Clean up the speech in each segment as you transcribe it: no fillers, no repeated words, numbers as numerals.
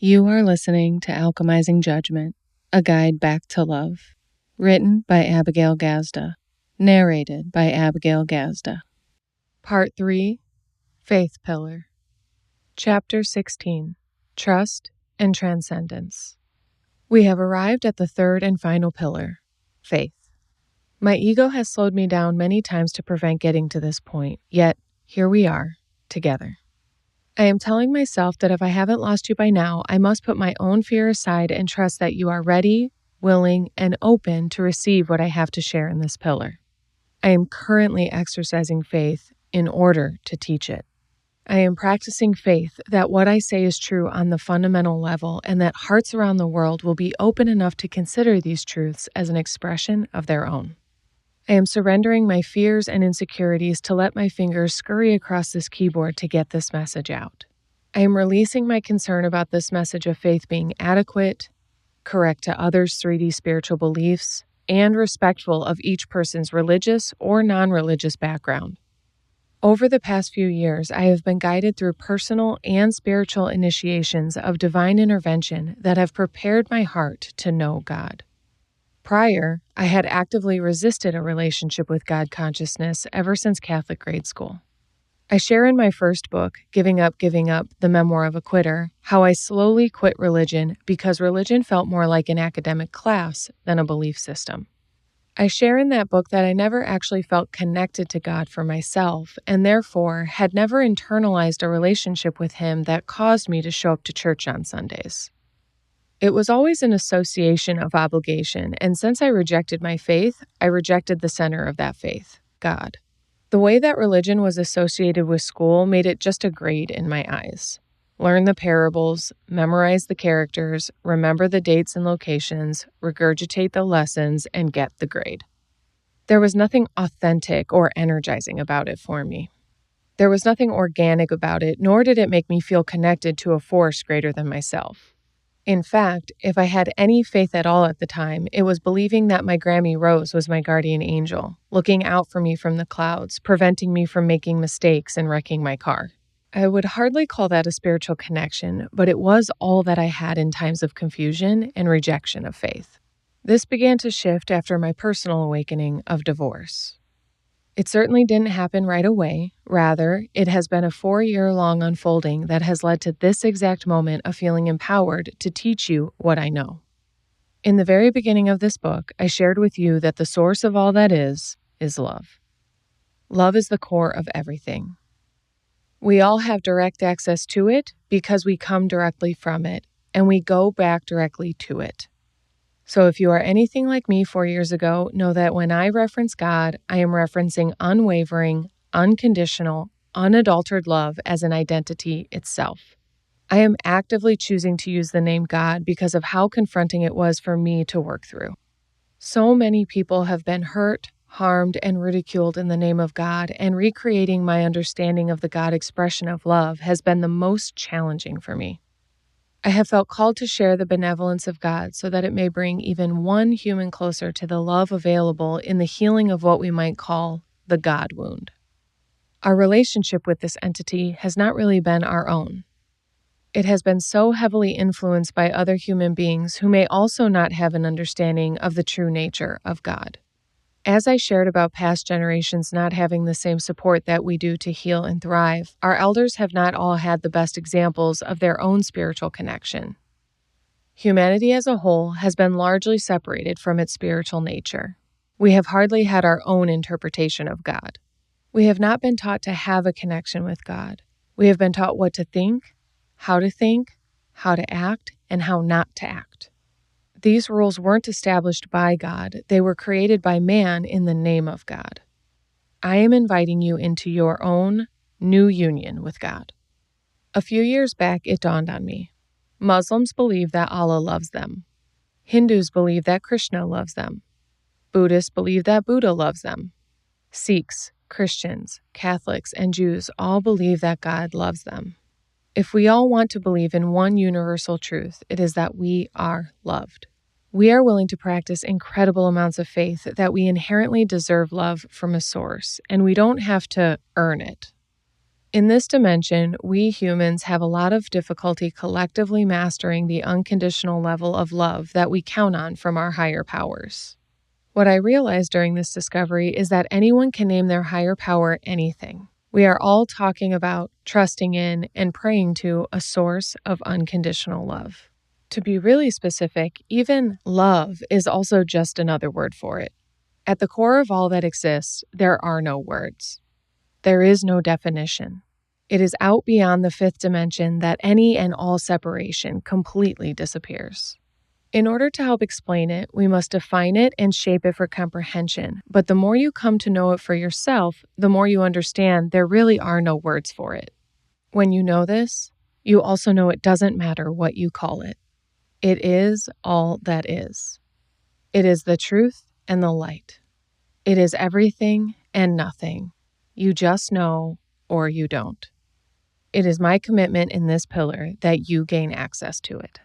You are listening to Alchemizing Judgment, a guide back to love. Written by Abigail Gazda. Narrated by Abigail Gazda. Part 3, Faith Pillar. Chapter 16, Trust and Transcendence. We have arrived at the third and final pillar, faith. My ego has slowed me down many times to prevent getting to this point, yet here we are, together. I am telling myself that if I haven't lost you by now, I must put my own fear aside and trust that you are ready, willing, and open to receive what I have to share in this pillar. I am currently exercising faith in order to teach it. I am practicing faith that what I say is true on the fundamental level and that hearts around the world will be open enough to consider these truths as an expression of their own. I am surrendering my fears and insecurities to let my fingers scurry across this keyboard to get this message out. I am releasing my concern about this message of faith being adequate, correct to others' 3D spiritual beliefs, and respectful of each person's religious or non-religious background. Over the past few years, I have been guided through personal and spiritual initiations of divine intervention that have prepared my heart to know God. Prior, I had actively resisted a relationship with God consciousness ever since Catholic grade school. I share in my first book, Giving Up, The Memoir of a Quitter, how I slowly quit religion because religion felt more like an academic class than a belief system. I share in that book that I never actually felt connected to God for myself and therefore had never internalized a relationship with Him that caused me to show up to church on Sundays. It was always an association of obligation, and since I rejected my faith, I rejected the center of that faith, God. The way that religion was associated with school made it just a grade in my eyes. Learn the parables, memorize the characters, remember the dates and locations, regurgitate the lessons, and get the grade. There was nothing authentic or energizing about it for me. There was nothing organic about it, nor did it make me feel connected to a force greater than myself. In fact, if I had any faith at all at the time, it was believing that my Grammy Rose was my guardian angel, looking out for me from the clouds, preventing me from making mistakes and wrecking my car. I would hardly call that a spiritual connection, but it was all that I had in times of confusion and rejection of faith. This began to shift after my personal awakening of divorce. It certainly didn't happen right away. Rather, it has been a 4-year-long unfolding that has led to this exact moment of feeling empowered to teach you what I know. In the very beginning of this book, I shared with you that the source of all that is love. Love is the core of everything. We all have direct access to it because we come directly from it, and we go back directly to it. So if you are anything like me 4 years ago, know that when I reference God, I am referencing unwavering, unconditional, unadulterated love as an identity itself. I am actively choosing to use the name God because of how confronting it was for me to work through. So many people have been hurt, harmed, and ridiculed in the name of God, and recreating my understanding of the God expression of love has been the most challenging for me. I have felt called to share the benevolence of God so that it may bring even one human closer to the love available in the healing of what we might call the God wound. Our relationship with this entity has not really been our own. It has been so heavily influenced by other human beings who may also not have an understanding of the true nature of God. As I shared about past generations not having the same support that we do to heal and thrive, our elders have not all had the best examples of their own spiritual connection. Humanity as a whole has been largely separated from its spiritual nature. We have hardly had our own interpretation of God. We have not been taught to have a connection with God. We have been taught what to think, how to act, and how not to act. These rules weren't established by God. They were created by man in the name of God. I am inviting you into your own new union with God. A few years back, it dawned on me. Muslims believe that Allah loves them. Hindus believe that Krishna loves them. Buddhists believe that Buddha loves them. Sikhs, Christians, Catholics, and Jews all believe that God loves them. If we all want to believe in one universal truth, it is that we are loved. We are willing to practice incredible amounts of faith that we inherently deserve love from a source, and we don't have to earn it. In this dimension, we humans have a lot of difficulty collectively mastering the unconditional level of love that we count on from our higher powers. What I realized during this discovery is that anyone can name their higher power anything. We are all talking about trusting in and praying to a source of unconditional love. To be really specific, even love is also just another word for it. At the core of all that exists, there are no words. There is no definition. It is out beyond the fifth dimension that any and all separation completely disappears. In order to help explain it, we must define it and shape it for comprehension. But the more you come to know it for yourself, the more you understand there really are no words for it. When you know this, you also know it doesn't matter what you call it. It is all that is. It is the truth and the light. It is everything and nothing. You just know or you don't. It is my commitment in this pillar that you gain access to it.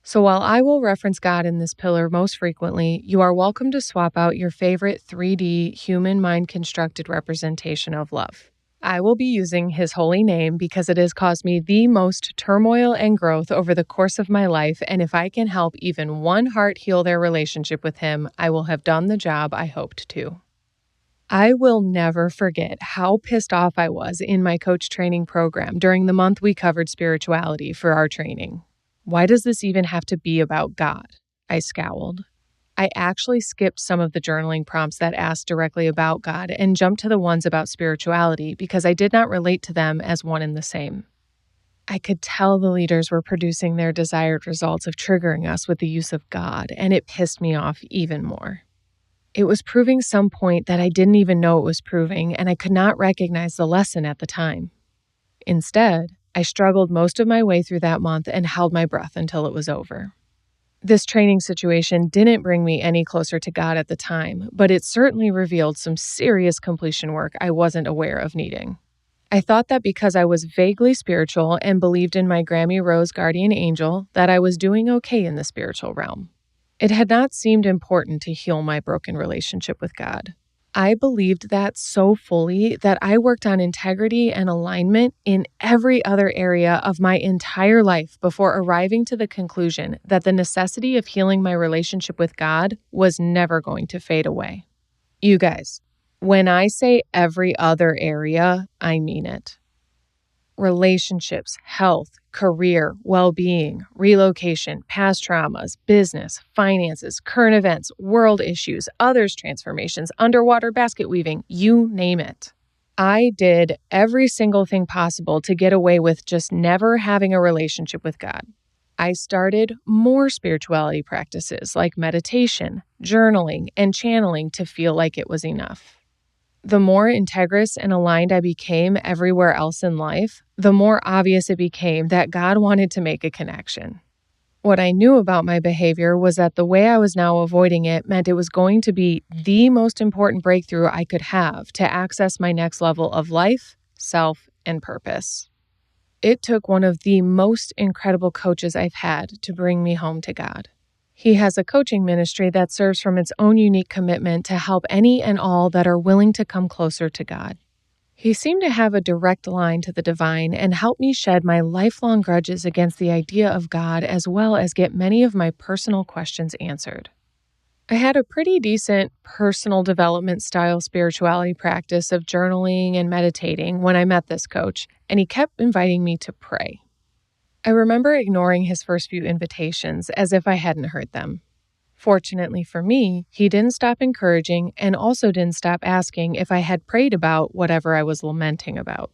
So while I will reference God in this pillar most frequently, you are welcome to swap out your favorite 3D human mind constructed representation of love. I will be using his holy name because it has caused me the most turmoil and growth over the course of my life, and if I can help even one heart heal their relationship with him, I will have done the job I hoped to. I will never forget how pissed off I was in my coach training program during the month we covered spirituality for our training. Why does this even have to be about God? I scowled. I actually skipped some of the journaling prompts that asked directly about God and jumped to the ones about spirituality because I did not relate to them as one and the same. I could tell the leaders were producing their desired results of triggering us with the use of God, and it pissed me off even more. It was proving some point that I didn't even know it was proving, and I could not recognize the lesson at the time. Instead, I struggled most of my way through that month and held my breath until it was over. This training situation didn't bring me any closer to God at the time, but it certainly revealed some serious completion work I wasn't aware of needing. I thought that because I was vaguely spiritual and believed in my Grammy Rose guardian angel, that I was doing okay in the spiritual realm. It had not seemed important to heal my broken relationship with God. I believed that so fully that I worked on integrity and alignment in every other area of my entire life before arriving to the conclusion that the necessity of healing my relationship with God was never going to fade away. You guys, when I say every other area, I mean it. Relationships, health, career, well-being, relocation, past traumas, business, finances, current events, world issues, others' transformations, underwater basket weaving, you name it. I did every single thing possible to get away with just never having a relationship with God. I started more spirituality practices like meditation, journaling, and channeling to feel like it was enough. The more integrous and aligned I became everywhere else in life, the more obvious it became that God wanted to make a connection. What I knew about my behavior was that the way I was now avoiding it meant it was going to be the most important breakthrough I could have to access my next level of life, self, and purpose. It took one of the most incredible coaches I've had to bring me home to God. He has a coaching ministry that serves from its own unique commitment to help any and all that are willing to come closer to God. He seemed to have a direct line to the divine and helped me shed my lifelong grudges against the idea of God, as well as get many of my personal questions answered. I had a pretty decent personal development style spirituality practice of journaling and meditating when I met this coach, and he kept inviting me to pray. I remember ignoring his first few invitations as if I hadn't heard them. Fortunately for me, he didn't stop encouraging and also didn't stop asking if I had prayed about whatever I was lamenting about.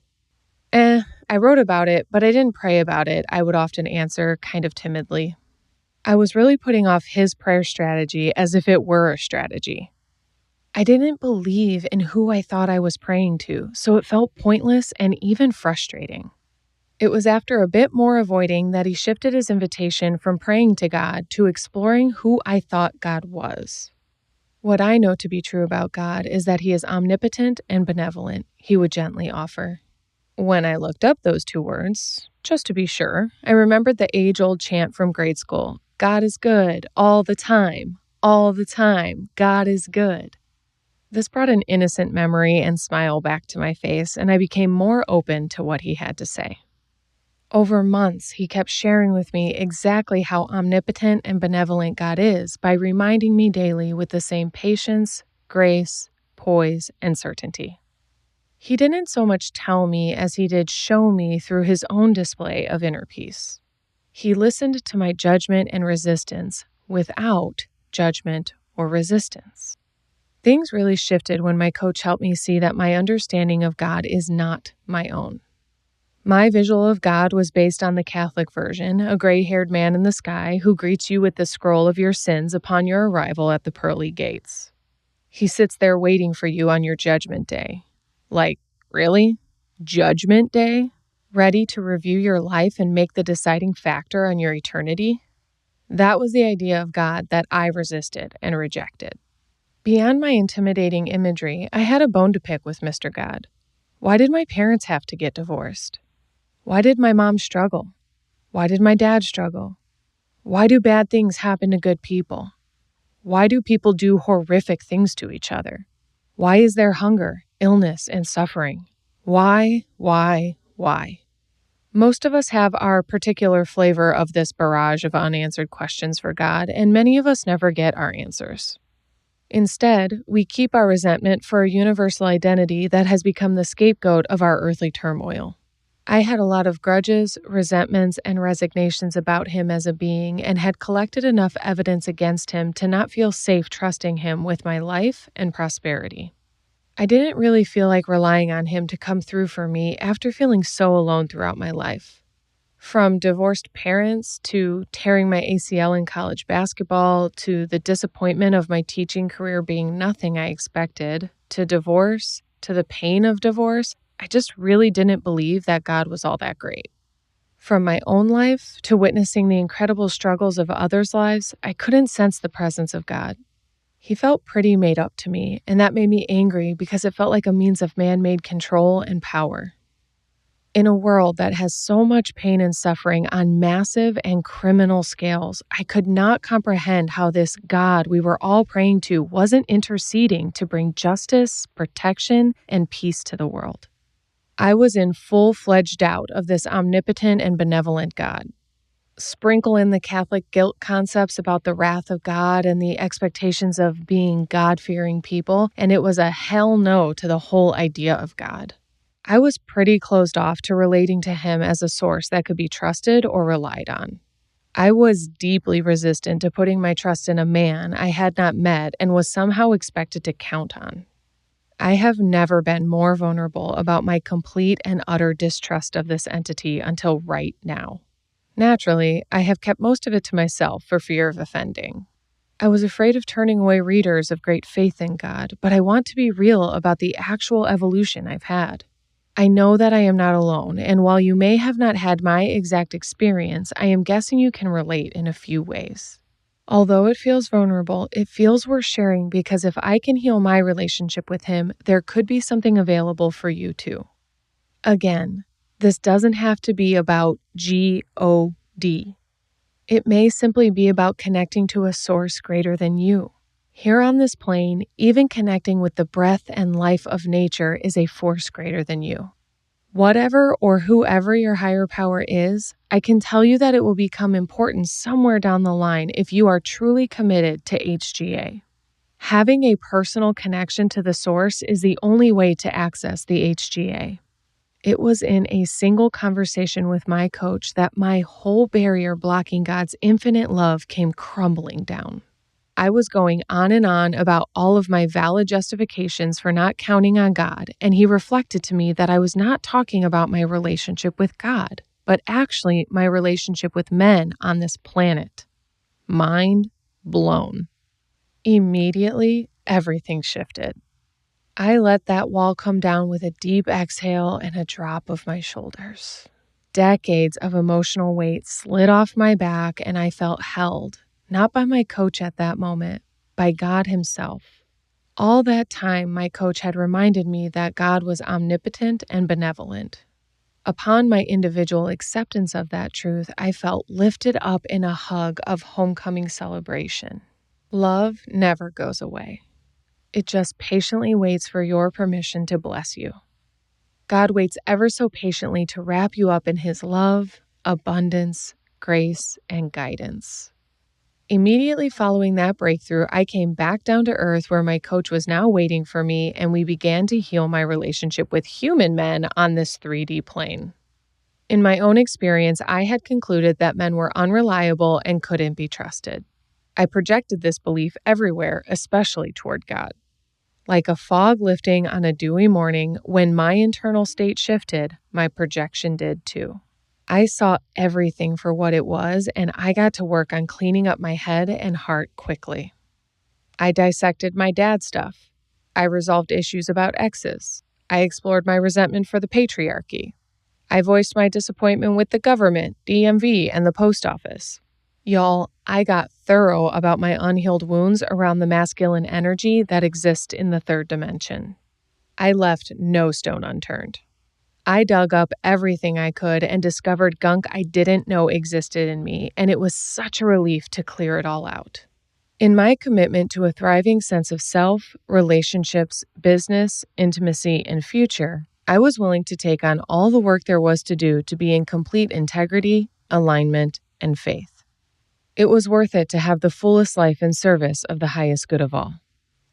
I wrote about it, but I didn't pray about it, I would often answer kind of timidly. I was really putting off his prayer strategy as if it were a strategy. I didn't believe in who I thought I was praying to, so it felt pointless and even frustrating. It was after a bit more avoiding that he shifted his invitation from praying to God to exploring who I thought God was. What I know to be true about God is that he is omnipotent and benevolent, he would gently offer. When I looked up those two words, just to be sure, I remembered the age-old chant from grade school, God is good all the time, God is good. This brought an innocent memory and smile back to my face, and I became more open to what he had to say. Over months, he kept sharing with me exactly how omnipotent and benevolent God is by reminding me daily with the same patience, grace, poise, and certainty. He didn't so much tell me as he did show me through his own display of inner peace. He listened to my judgment and resistance without judgment or resistance. Things really shifted when my coach helped me see that my understanding of God is not my own. My visual of God was based on the Catholic version, a gray-haired man in the sky who greets you with the scroll of your sins upon your arrival at the pearly gates. He sits there waiting for you on your judgment day. Like, really? Judgment day? Ready to review your life and make the deciding factor on your eternity? That was the idea of God that I resisted and rejected. Beyond my intimidating imagery, I had a bone to pick with Mr. God. Why did my parents have to get divorced? Why did my mom struggle? Why did my dad struggle? Why do bad things happen to good people? Why do people do horrific things to each other? Why is there hunger, illness, and suffering? Why? Most of us have our particular flavor of this barrage of unanswered questions for God, and many of us never get our answers. Instead, we keep our resentment for a universal identity that has become the scapegoat of our earthly turmoil. I had a lot of grudges, resentments, and resignations about him as a being and had collected enough evidence against him to not feel safe trusting him with my life and prosperity. I didn't really feel like relying on him to come through for me after feeling so alone throughout my life. From divorced parents to tearing my ACL in college basketball to the disappointment of my teaching career being nothing I expected, to divorce, to the pain of divorce, I just really didn't believe that God was all that great. From my own life to witnessing the incredible struggles of others' lives, I couldn't sense the presence of God. He felt pretty made up to me, and that made me angry because it felt like a means of man-made control and power. In a world that has so much pain and suffering on massive and criminal scales, I could not comprehend how this God we were all praying to wasn't interceding to bring justice, protection, and peace to the world. I was in full-fledged doubt of this omnipotent and benevolent God. Sprinkle in the Catholic guilt concepts about the wrath of God and the expectations of being God-fearing people, and it was a hell no to the whole idea of God. I was pretty closed off to relating to him as a source that could be trusted or relied on. I was deeply resistant to putting my trust in a man I had not met and was somehow expected to count on. I have never been more vulnerable about my complete and utter distrust of this entity until right now. Naturally, I have kept most of it to myself for fear of offending. I was afraid of turning away readers of great faith in God, but I want to be real about the actual evolution I've had. I know that I am not alone, and while you may have not had my exact experience, I am guessing you can relate in a few ways. Although it feels vulnerable, it feels worth sharing because if I can heal my relationship with him, there could be something available for you too. Again, this doesn't have to be about G-O-D. It may simply be about connecting to a source greater than you. Here on this plane, even connecting with the breath and life of nature is a force greater than you. Whatever or whoever your higher power is, I can tell you that it will become important somewhere down the line if you are truly committed to HGA. Having a personal connection to the source is the only way to access the HGA. It was in a single conversation with my coach that my whole barrier blocking God's infinite love came crumbling down. I was going on and on about all of my valid justifications for not counting on God, and he reflected to me that I was not talking about my relationship with God, but actually my relationship with men on this planet. Mind blown. Immediately, everything shifted. I let that wall come down with a deep exhale and a drop of my shoulders. Decades of emotional weight slid off my back, and I felt held. Not by my coach at that moment, by God himself. All that time, my coach had reminded me that God was omnipotent and benevolent. Upon my individual acceptance of that truth, I felt lifted up in a hug of homecoming celebration. Love never goes away. It just patiently waits for your permission to bless you. God waits ever so patiently to wrap you up in His love, abundance, grace, and guidance. Immediately following that breakthrough, I came back down to earth where my coach was now waiting for me, and we began to heal my relationship with human men on this 3D plane. In my own experience, I had concluded that men were unreliable and couldn't be trusted. I projected this belief everywhere, especially toward God. Like a fog lifting on a dewy morning, when my internal state shifted, my projection did too. I saw everything for what it was, and I got to work on cleaning up my head and heart quickly. I dissected my dad's stuff. I resolved issues about exes. I explored my resentment for the patriarchy. I voiced my disappointment with the government, DMV, and the post office. Y'all, I got thorough about my unhealed wounds around the masculine energy that exists in the third dimension. I left no stone unturned. I dug up everything I could and discovered gunk I didn't know existed in me, and it was such a relief to clear it all out. In my commitment to a thriving sense of self, relationships, business, intimacy, and future, I was willing to take on all the work there was to do to be in complete integrity, alignment, and faith. It was worth it to have the fullest life in service of the highest good of all.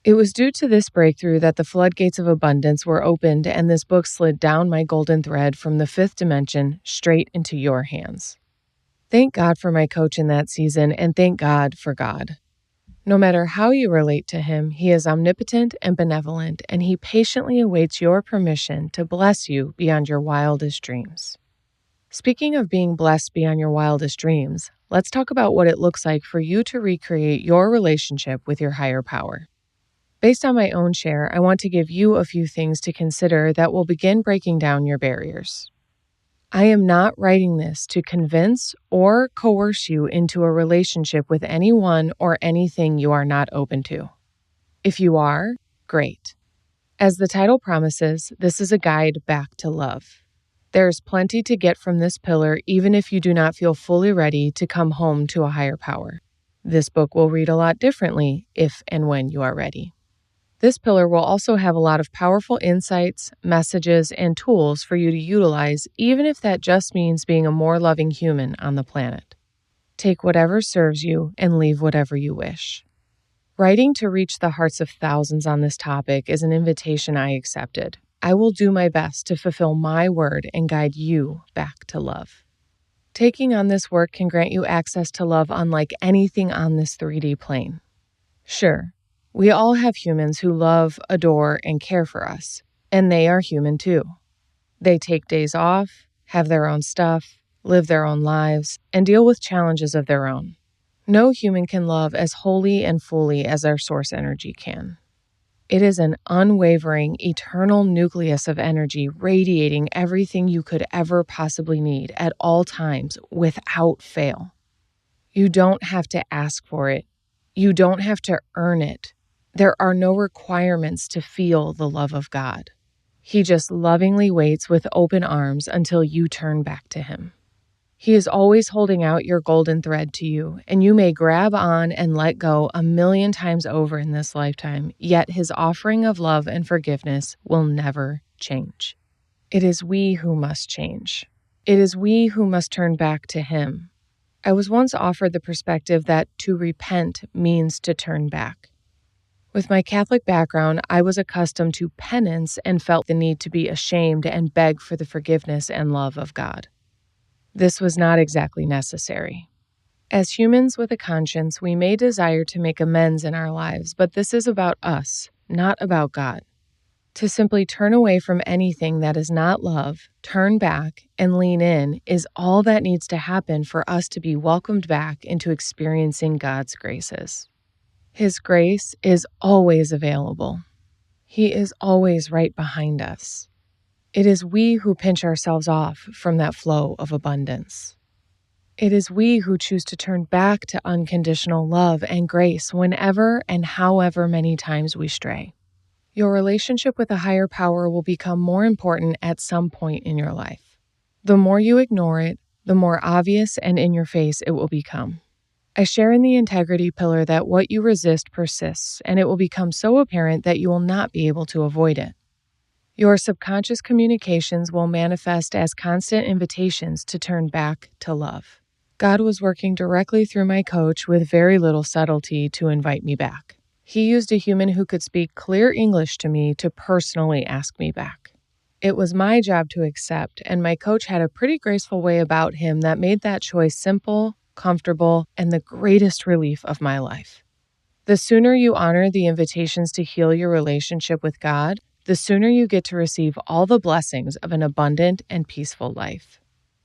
It was due to this breakthrough that the floodgates of abundance were opened and this book slid down my golden thread from the fifth dimension straight into your hands. Thank God for my coach in that season, and thank God for God. No matter how you relate to Him, He is omnipotent and benevolent, and He patiently awaits your permission to bless you beyond your wildest dreams. Speaking of being blessed beyond your wildest dreams, let's talk about what it looks like for you to recreate your relationship with your higher power. Based on my own share, I want to give you a few things to consider that will begin breaking down your barriers. I am not writing this to convince or coerce you into a relationship with anyone or anything you are not open to. If you are, great. As the title promises, this is a guide back to love. There is plenty to get from this pillar even if you do not feel fully ready to come home to a higher power. This book will read a lot differently if and when you are ready. This pillar will also have a lot of powerful insights, messages, and tools for you to utilize, even if that just means being a more loving human on the planet. Take whatever serves you and leave whatever you wish. Writing to reach the hearts of thousands on this topic is an invitation I accepted. I will do my best to fulfill my word and guide you back to love. Taking on this work can grant you access to love unlike anything on this 3D plane. Sure, we all have humans who love, adore, and care for us, and they are human too. They take days off, have their own stuff, live their own lives, and deal with challenges of their own. No human can love as wholly and fully as our source energy can. It is an unwavering, eternal nucleus of energy radiating everything you could ever possibly need at all times without fail. You don't have to ask for it. You don't have to earn it. There are no requirements to feel the love of God. He just lovingly waits with open arms until you turn back to Him. He is always holding out your golden thread to you, and you may grab on and let go 1,000,000 times over in this lifetime, yet His offering of love and forgiveness will never change. It is we who must change. It is we who must turn back to Him. I was once offered the perspective that to repent means to turn back. With my Catholic background, I was accustomed to penance and felt the need to be ashamed and beg for the forgiveness and love of God. This was not exactly necessary. As humans with a conscience, we may desire to make amends in our lives, but this is about us, not about God. To simply turn away from anything that is not love, turn back, and lean in is all that needs to happen for us to be welcomed back into experiencing God's graces. His grace is always available. He is always right behind us. It is we who pinch ourselves off from that flow of abundance. It is we who choose to turn back to unconditional love and grace whenever and however many times we stray. Your relationship with a higher power will become more important at some point in your life. The more you ignore it, the more obvious and in your face it will become. I share in the integrity pillar that what you resist persists, and it will become so apparent that you will not be able to avoid it. Your subconscious communications will manifest as constant invitations to turn back to love. God was working directly through my coach with very little subtlety to invite me back. He used a human who could speak clear English to me to personally ask me back. It was my job to accept, and my coach had a pretty graceful way about him that made that choice simple, comfortable, and the greatest relief of my life. The sooner you honor the invitations to heal your relationship with God, the sooner you get to receive all the blessings of an abundant and peaceful life.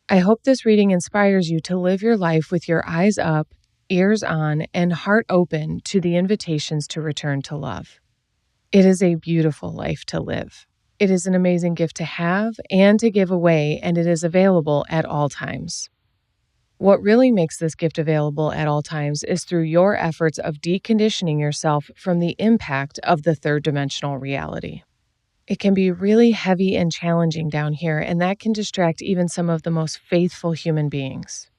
I hope this reading inspires you to live your life with your eyes up, ears on, and heart open to the invitations to return to love. It is a beautiful life to live. It is an amazing gift to have and to give away, and it is available at all times. What really makes this gift available at all times is through your efforts of deconditioning yourself from the impact of the third dimensional reality. It can be really heavy and challenging down here, and that can distract even some of the most faithful human beings.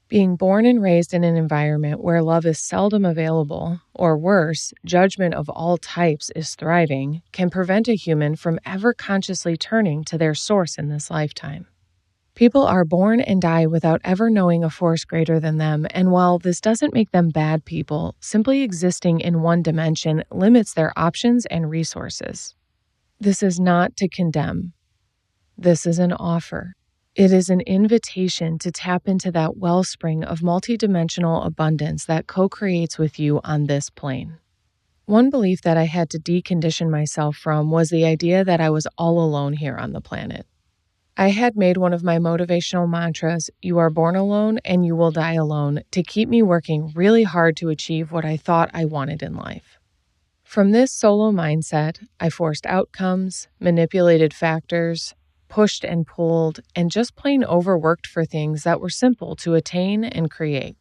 Being born and raised in an environment where love is seldom available, or worse, judgment of all types is thriving, can prevent a human from ever consciously turning to their source in this lifetime. People are born and die without ever knowing a force greater than them, and while this doesn't make them bad people, simply existing in one dimension limits their options and resources. This is not to condemn. This is an offer. It is an invitation to tap into that wellspring of multidimensional abundance that co-creates with you on this plane. One belief that I had to decondition myself from was the idea that I was all alone here on the planet. I had made one of my motivational mantras, "You are born alone and you will die alone," to keep me working really hard to achieve what I thought I wanted in life. From this solo mindset, I forced outcomes, manipulated factors, pushed and pulled, and just plain overworked for things that were simple to attain and create.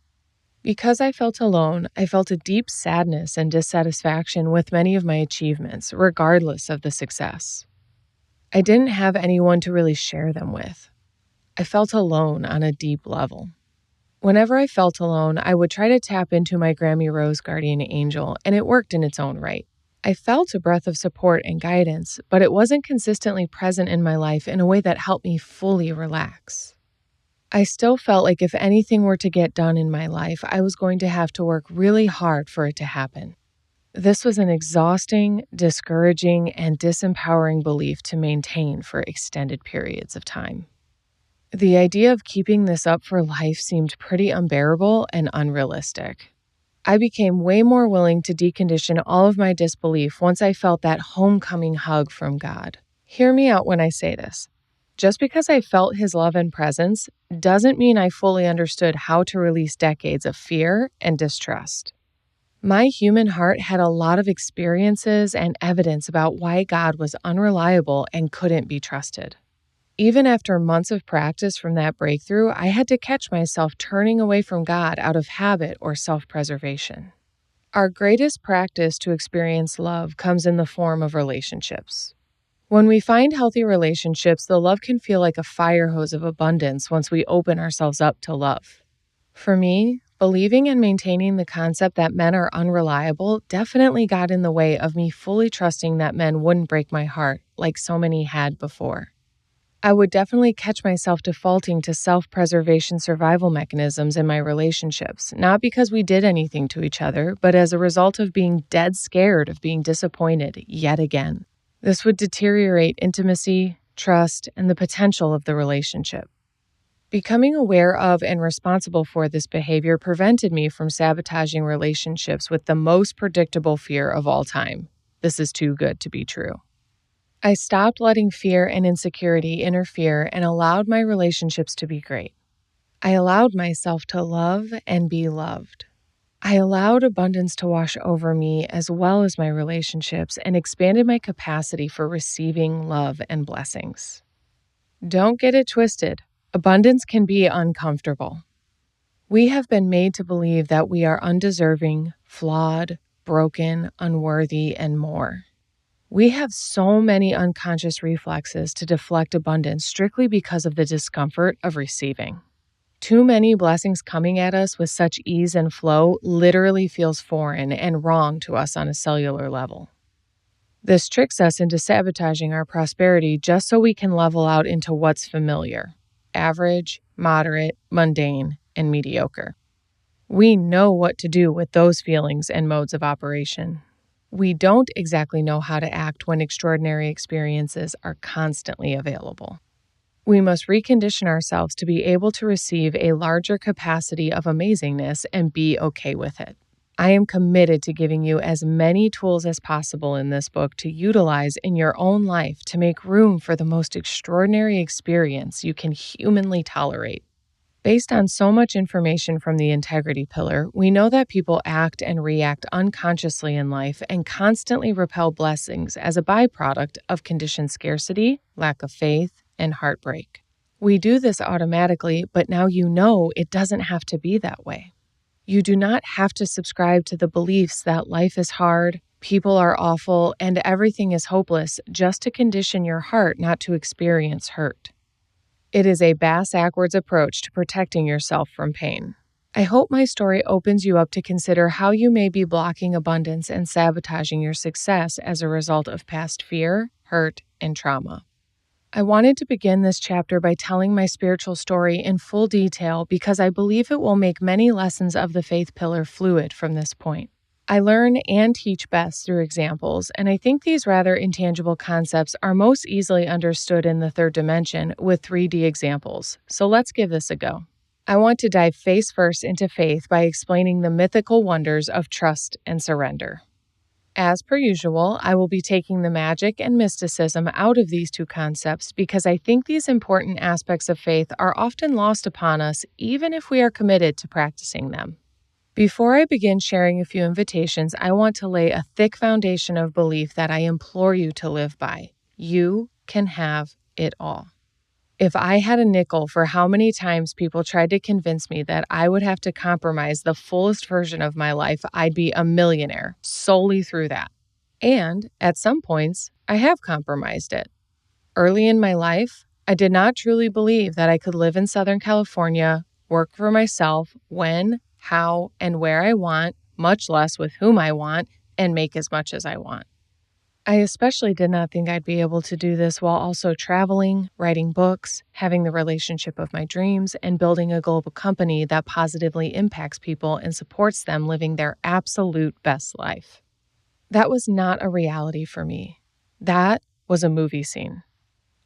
Because I felt alone, I felt a deep sadness and dissatisfaction with many of my achievements, regardless of the success. I didn't have anyone to really share them with. I felt alone on a deep level. Whenever I felt alone, I would try to tap into my Grammy Rose guardian angel, and it worked in its own right. I felt a breath of support and guidance, but it wasn't consistently present in my life in a way that helped me fully relax. I still felt like if anything were to get done in my life, I was going to have to work really hard for it to happen. This was an exhausting, discouraging, and disempowering belief to maintain for extended periods of time. The idea of keeping this up for life seemed pretty unbearable and unrealistic. I became way more willing to decondition all of my disbelief once I felt that homecoming hug from God. Hear me out when I say this. Just because I felt His love and presence doesn't mean I fully understood how to release decades of fear and distrust. My human heart had a lot of experiences and evidence about why God was unreliable and couldn't be trusted. Even after months of practice from that breakthrough, I had to catch myself turning away from God out of habit or self-preservation. Our greatest practice to experience love comes in the form of relationships. When we find healthy relationships, the love can feel like a fire hose of abundance once we open ourselves up to love. For me, believing and maintaining the concept that men are unreliable definitely got in the way of me fully trusting that men wouldn't break my heart like so many had before. I would definitely catch myself defaulting to self-preservation survival mechanisms in my relationships, not because we did anything to each other, but as a result of being dead scared of being disappointed yet again. This would deteriorate intimacy, trust, and the potential of the relationship. Becoming aware of and responsible for this behavior prevented me from sabotaging relationships with the most predictable fear of all time. This is too good to be true. I stopped letting fear and insecurity interfere and allowed my relationships to be great. I allowed myself to love and be loved. I allowed abundance to wash over me as well as my relationships and expanded my capacity for receiving love and blessings. Don't get it twisted. Abundance can be uncomfortable. We have been made to believe that we are undeserving, flawed, broken, unworthy, and more. We have so many unconscious reflexes to deflect abundance strictly because of the discomfort of receiving. Too many blessings coming at us with such ease and flow literally feels foreign and wrong to us on a cellular level. This tricks us into sabotaging our prosperity just so we can level out into what's familiar: average, moderate, mundane, and mediocre. We know what to do with those feelings and modes of operation. We don't exactly know how to act when extraordinary experiences are constantly available. We must recondition ourselves to be able to receive a larger capacity of amazingness and be okay with it. I am committed to giving you as many tools as possible in this book to utilize in your own life to make room for the most extraordinary experience you can humanly tolerate. Based on so much information from the integrity pillar, we know that people act and react unconsciously in life and constantly repel blessings as a byproduct of conditioned scarcity, lack of faith, and heartbreak. We do this automatically, but now you know it doesn't have to be that way. You do not have to subscribe to the beliefs that life is hard, people are awful, and everything is hopeless just to condition your heart not to experience hurt. It is a bass-backwards approach to protecting yourself from pain. I hope my story opens you up to consider how you may be blocking abundance and sabotaging your success as a result of past fear, hurt, and trauma. I wanted to begin this chapter by telling my spiritual story in full detail because I believe it will make many lessons of the faith pillar fluid from this point. I learn and teach best through examples, and I think these rather intangible concepts are most easily understood in the third dimension with 3D examples, so let's give this a go. I want to dive face first into faith by explaining the mythical wonders of trust and surrender. As per usual, I will be taking the magic and mysticism out of these two concepts because I think these important aspects of faith are often lost upon us even if we are committed to practicing them. Before I begin sharing a few invitations, I want to lay a thick foundation of belief that I implore you to live by. You can have it all. If I had a nickel for how many times people tried to convince me that I would have to compromise the fullest version of my life, I'd be a millionaire solely through that. And at some points, I have compromised it. Early in my life, I did not truly believe that I could live in Southern California, work for myself when, how, and where I want, much less with whom I want, and make as much as I want. I especially did not think I'd be able to do this while also traveling, writing books, having the relationship of my dreams, and building a global company that positively impacts people and supports them living their absolute best life. That was not a reality for me. That was a movie scene.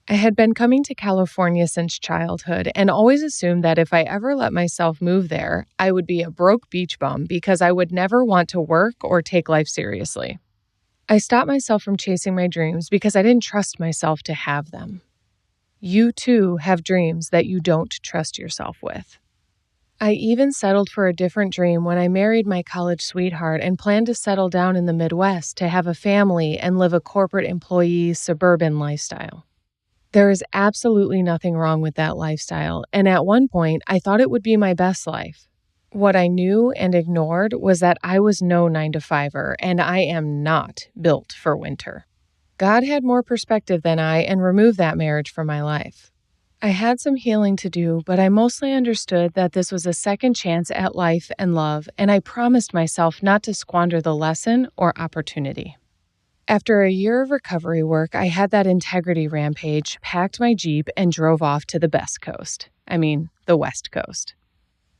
I had been coming to California since childhood and always assumed that if I ever let myself move there, I would be a broke beach bum because I would never want to work or take life seriously. I stopped myself from chasing my dreams because I didn't trust myself to have them. You too have dreams that you don't trust yourself with. I even settled for a different dream when I married my college sweetheart and planned to settle down in the Midwest to have a family and live a corporate employee suburban lifestyle. There is absolutely nothing wrong with that lifestyle, and at one point I thought it would be my best life. What I knew and ignored was that I was no 9-to-5er, and I am not built for winter. God had more perspective than I and removed that marriage from my life. I had some healing to do, but I mostly understood that this was a second chance at life and love, and I promised myself not to squander the lesson or opportunity. After a year of recovery work, I had that integrity rampage, packed my Jeep, and drove off to the West Coast.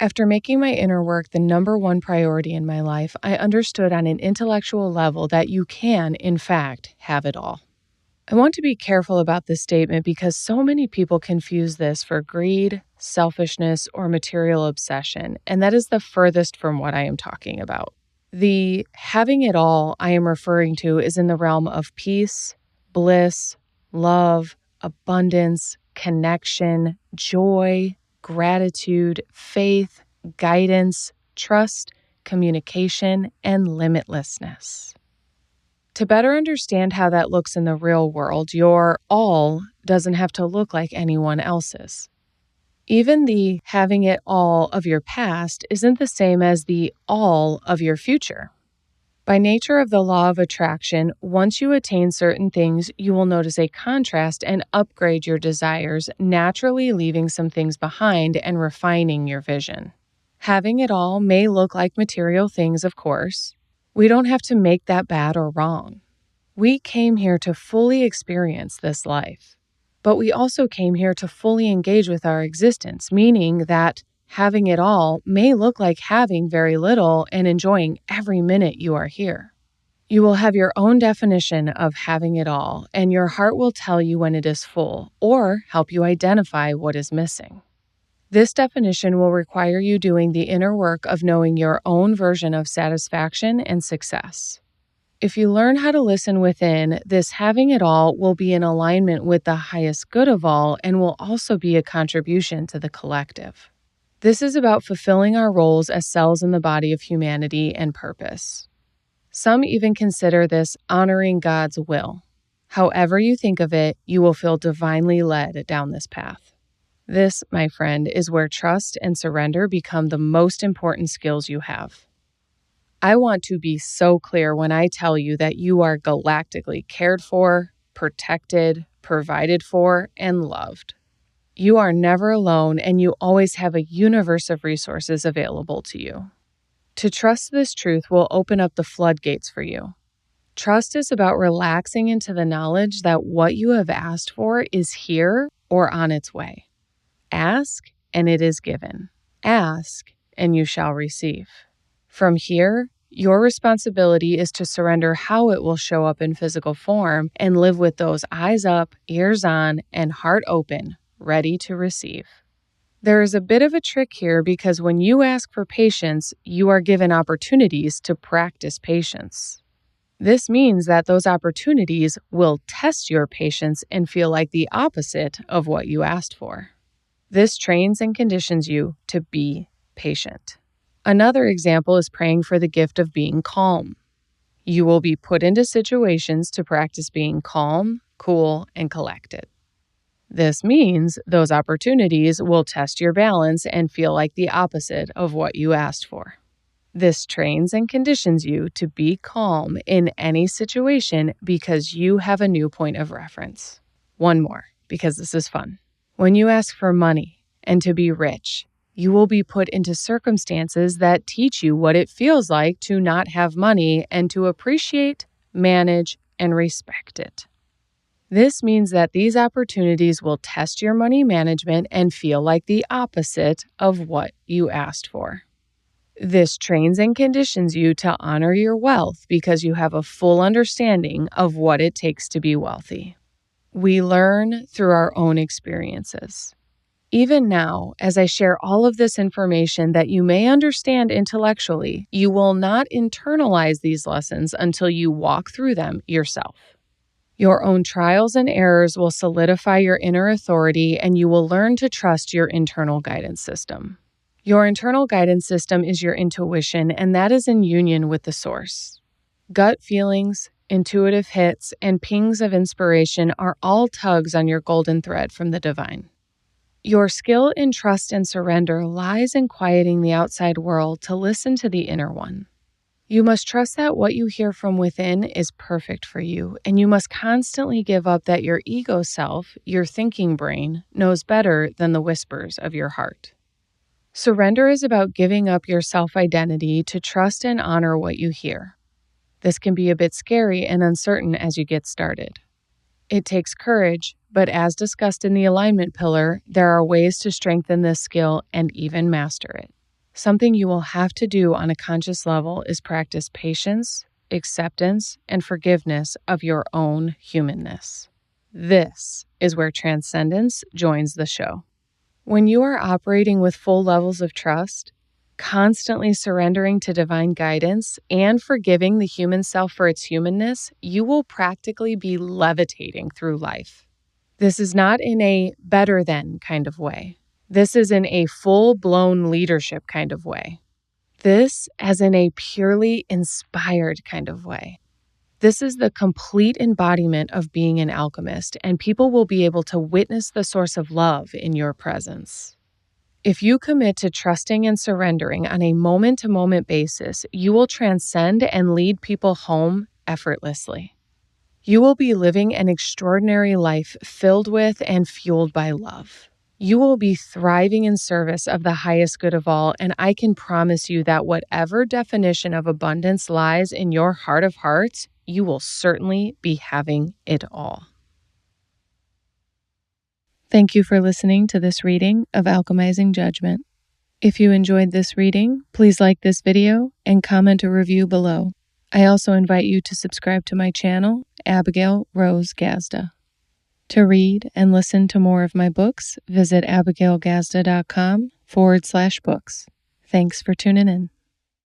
After making my inner work the number one priority in my life, I understood on an intellectual level that you can, in fact, have it all. I want to be careful about this statement because so many people confuse this for greed, selfishness, or material obsession, and that is the furthest from what I am talking about. The having it all I am referring to is in the realm of peace, bliss, love, abundance, connection, joy, gratitude, faith, guidance, trust, communication, and limitlessness. To better understand how that looks in the real world, your all doesn't have to look like anyone else's. Even the having it all of your past isn't the same as the all of your future. By nature of the law of attraction, once you attain certain things, you will notice a contrast and upgrade your desires, naturally leaving some things behind and refining your vision. Having it all may look like material things, of course. We don't have to make that bad or wrong. We came here to fully experience this life. But we also came here to fully engage with our existence, meaning that having it all may look like having very little and enjoying every minute you are here. You will have your own definition of having it all, and your heart will tell you when it is full or help you identify what is missing. This definition will require you doing the inner work of knowing your own version of satisfaction and success. If you learn how to listen within, this having it all will be in alignment with the highest good of all and will also be a contribution to the collective. This is about fulfilling our roles as cells in the body of humanity and purpose. Some even consider this honoring God's will. However you think of it, you will feel divinely led down this path. This, my friend, is where trust and surrender become the most important skills you have. I want to be so clear when I tell you that you are galactically cared for, protected, provided for, and loved. You are never alone, and you always have a universe of resources available to you. To trust this truth will open up the floodgates for you. Trust is about relaxing into the knowledge that what you have asked for is here or on its way. Ask, and it is given. Ask, and you shall receive. From here, your responsibility is to surrender how it will show up in physical form and live with those eyes up, ears on, and heart open, ready to receive. There is a bit of a trick here because when you ask for patience, you are given opportunities to practice patience. This means that those opportunities will test your patience and feel like the opposite of what you asked for. This trains and conditions you to be patient. Another example is praying for the gift of being calm. You will be put into situations to practice being calm, cool, and collected. This means those opportunities will test your balance and feel like the opposite of what you asked for. This trains and conditions you to be calm in any situation because you have a new point of reference. One more, because this is fun. When you ask for money and to be rich, you will be put into circumstances that teach you what it feels like to not have money and to appreciate, manage, and respect it. This means that these opportunities will test your money management and feel like the opposite of what you asked for. This trains and conditions you to honor your wealth because you have a full understanding of what it takes to be wealthy. We learn through our own experiences. Even now, as I share all of this information that you may understand intellectually, you will not internalize these lessons until you walk through them yourself. Your own trials and errors will solidify your inner authority, and you will learn to trust your internal guidance system. Your internal guidance system is your intuition, and that is in union with the source. Gut feelings, intuitive hits, and pings of inspiration are all tugs on your golden thread from the divine. Your skill in trust and surrender lies in quieting the outside world to listen to the inner one. You must trust that what you hear from within is perfect for you, and you must constantly give up that your ego self, your thinking brain, knows better than the whispers of your heart. Surrender is about giving up your self-identity to trust and honor what you hear. This can be a bit scary and uncertain as you get started. It takes courage, but as discussed in the alignment pillar, there are ways to strengthen this skill and even master it. Something you will have to do on a conscious level is practice patience, acceptance, and forgiveness of your own humanness. This is where transcendence joins the show. When you are operating with full levels of trust, constantly surrendering to divine guidance, and forgiving the human self for its humanness, you will practically be levitating through life. This is not in a better than kind of way. This is in a full-blown leadership kind of way. This as in a purely inspired kind of way. This is the complete embodiment of being an alchemist, and people will be able to witness the source of love in your presence. If you commit to trusting and surrendering on a moment-to-moment basis, you will transcend and lead people home effortlessly. You will be living an extraordinary life filled with and fueled by love. You will be thriving in service of the highest good of all, and I can promise you that whatever definition of abundance lies in your heart of hearts, you will certainly be having it all. Thank you for listening to this reading of Alchemizing Judgment. If you enjoyed this reading, please like this video and comment a review below. I also invite you to subscribe to my channel, Abigail Rose Gazda. To read and listen to more of my books, visit abigailgazda.com/books. Thanks for tuning in.